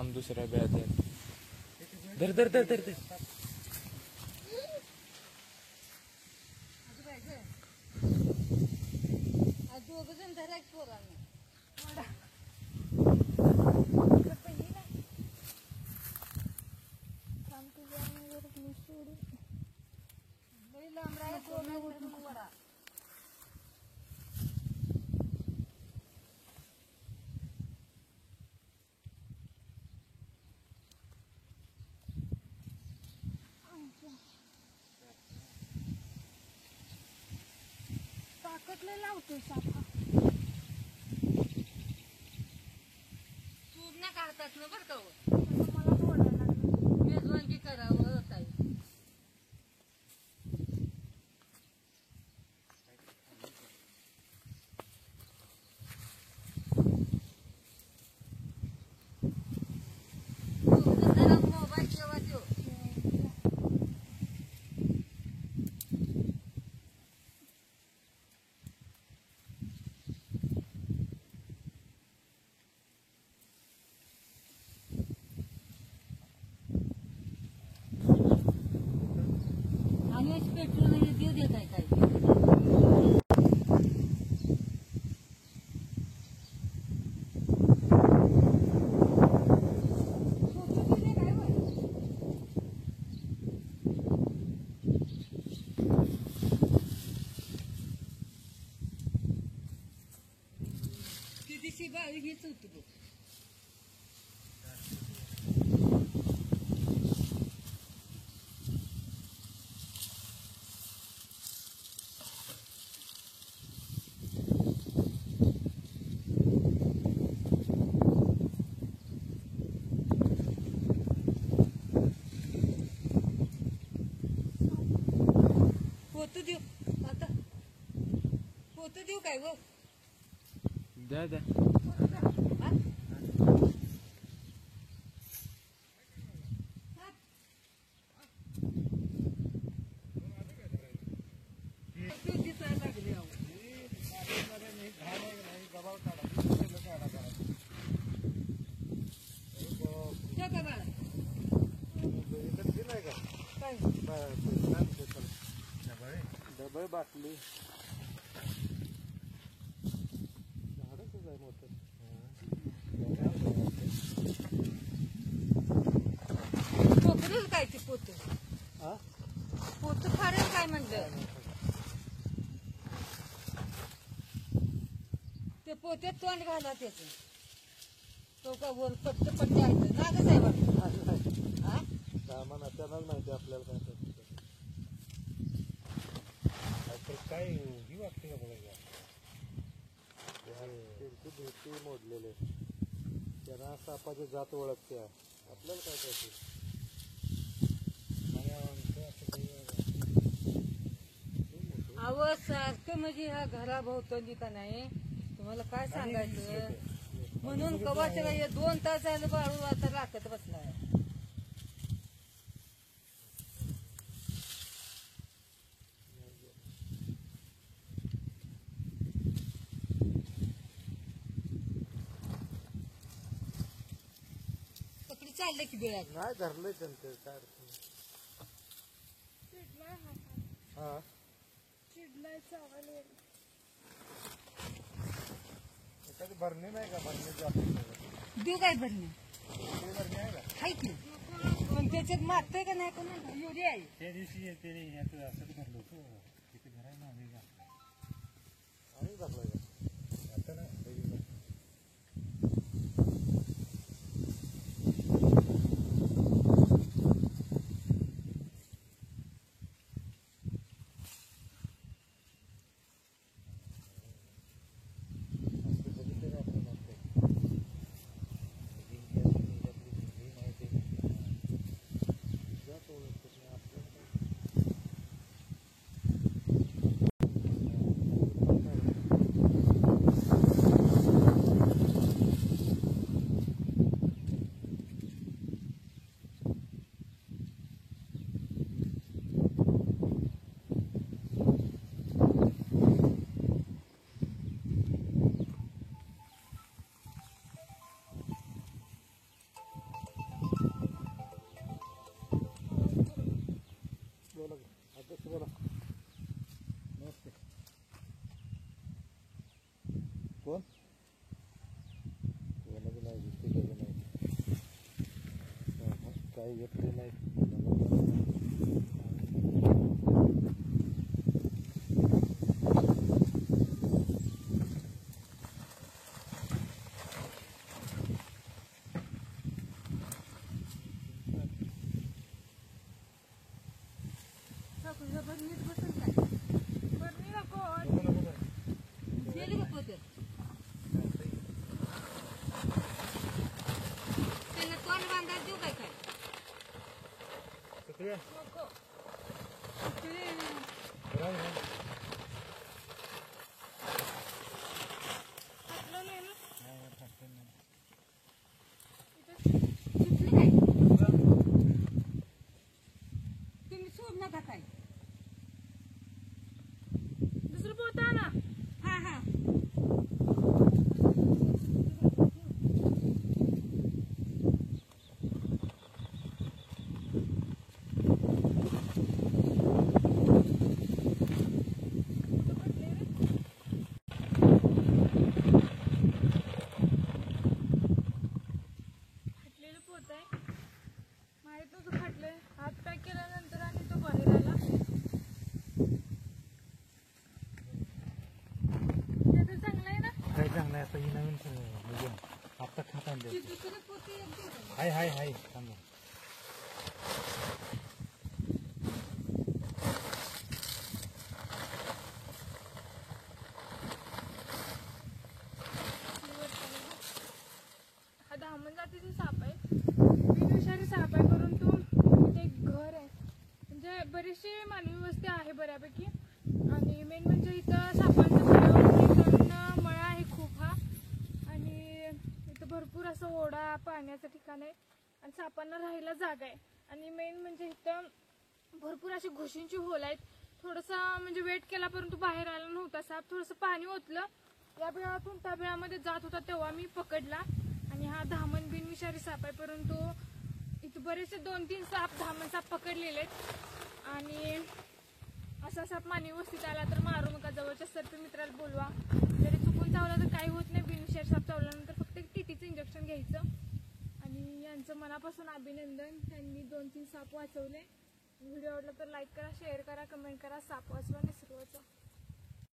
जाऊन दुसऱ्या ब्यात धर धर धर धर धर दोघजण धरायच पोरांना ताकदला लावतोय सापा पूर्ण काढतात ना बरं का मला बोलायला मेजवानगी करावं ताई मोबाईल ठेवा देऊ पेट्रोल देऊ देत आहे काय कितीशी बाळी हीच होती बघ पोत देऊ आता पोत देऊ काय व द्या द्या डबल बाटली झाडच आहे मोठं पोखरेल काय ते पोत पोत फाडेल काय म्हणलं ते पोत्यात तोंड घाला त्याच तो का वर पट्ट पट्टे आहे नागच आहे वाटत हा सामान त्यालाच माहिती आपल्याला काय काय ही वाटते का बघा भेटी मोडलेले त्यांना सापाची जात ओळखते आपल्याला काय करायचं अव सारखं म्हणजे ह्या घराभोवतली का नाही तुम्हाला काय सांगायचं म्हणून कवाच्या काय 2 तास झालं बाळू आता राखत बसलाय चाललंय की बेळा नाही धरलंय त्यांचं काय हा एखादी भरणी नाही का भरणी देऊ काय भरणी आहे की पण त्याच्यात मागतोय का नाही कोणा एवढी आहे त्या दिवशी असं भरलं होतं तिथे भरायला आणि भरलं आता ना नमस्ते बोला. नमस्ते. कोण? कोणाचं नाही दिसते त्याचं नाही. काही व्यक्ती नाही. भरणीत बसून काय भरणी नको गेली का पोते त्यांना तोंड बांधायला देऊ काय काय नको तुम्ही सोड नका काय दुसरं पोता ना हा हा फाटलेलं पोत आहे माहित नव्हतं फाटलंय हात पॅक केल्यानंतर आणि तो बाहेर आला चांगला आहे ना काय चांगलं आहे आता ही नवीन म्हणजे आता खात आणले दुसरं पोते हाय हाय हाय चांगलं हा धामण जातीचा साप आहे विषारी साप आहे परंतु ते एक घर आहे म्हणजे बरीचशी मानवी वस्ती आहे बऱ्यापैकी आणि मेन म्हणजे इथं सापांचं मळा आहे खूप हा आणि इथं भरपूर असं ओढा पाण्याचं ठिकाण आहे आणि सापांना राहायला जागा आहे आणि मेन म्हणजे इथं भरपूर अशी घुशींची होल आहेत थोडंसं म्हणजे वेट केला परंतु बाहेर आला नव्हता साप थोडंसं पाणी ओतलं या बिळातून त्या बिळामध्ये जात होता तेव्हा मी पकडला आणि हा धामण बिनविषारी साप आहे परंतु इथे बरेचसे 2-3 साप धामण साप पकडलेले आहेत आणि असा साप मानवी वस्तीत आला तर मारू नका जवळच्या सर्प मित्राला बोलवा जरी चुकून चावला तर काही होत नाही बिनविषारी साप चावल्यानंतर फक्त टीटीचं इंजेक्शन घ्यायचं आणि यांचं मनापासून अभिनंदन त्यांनी 2-3 साप वाचवले व्हिडिओ आवडला तर लाईक करा शेअर करा कमेंट करा साप वाचवा निसर्ग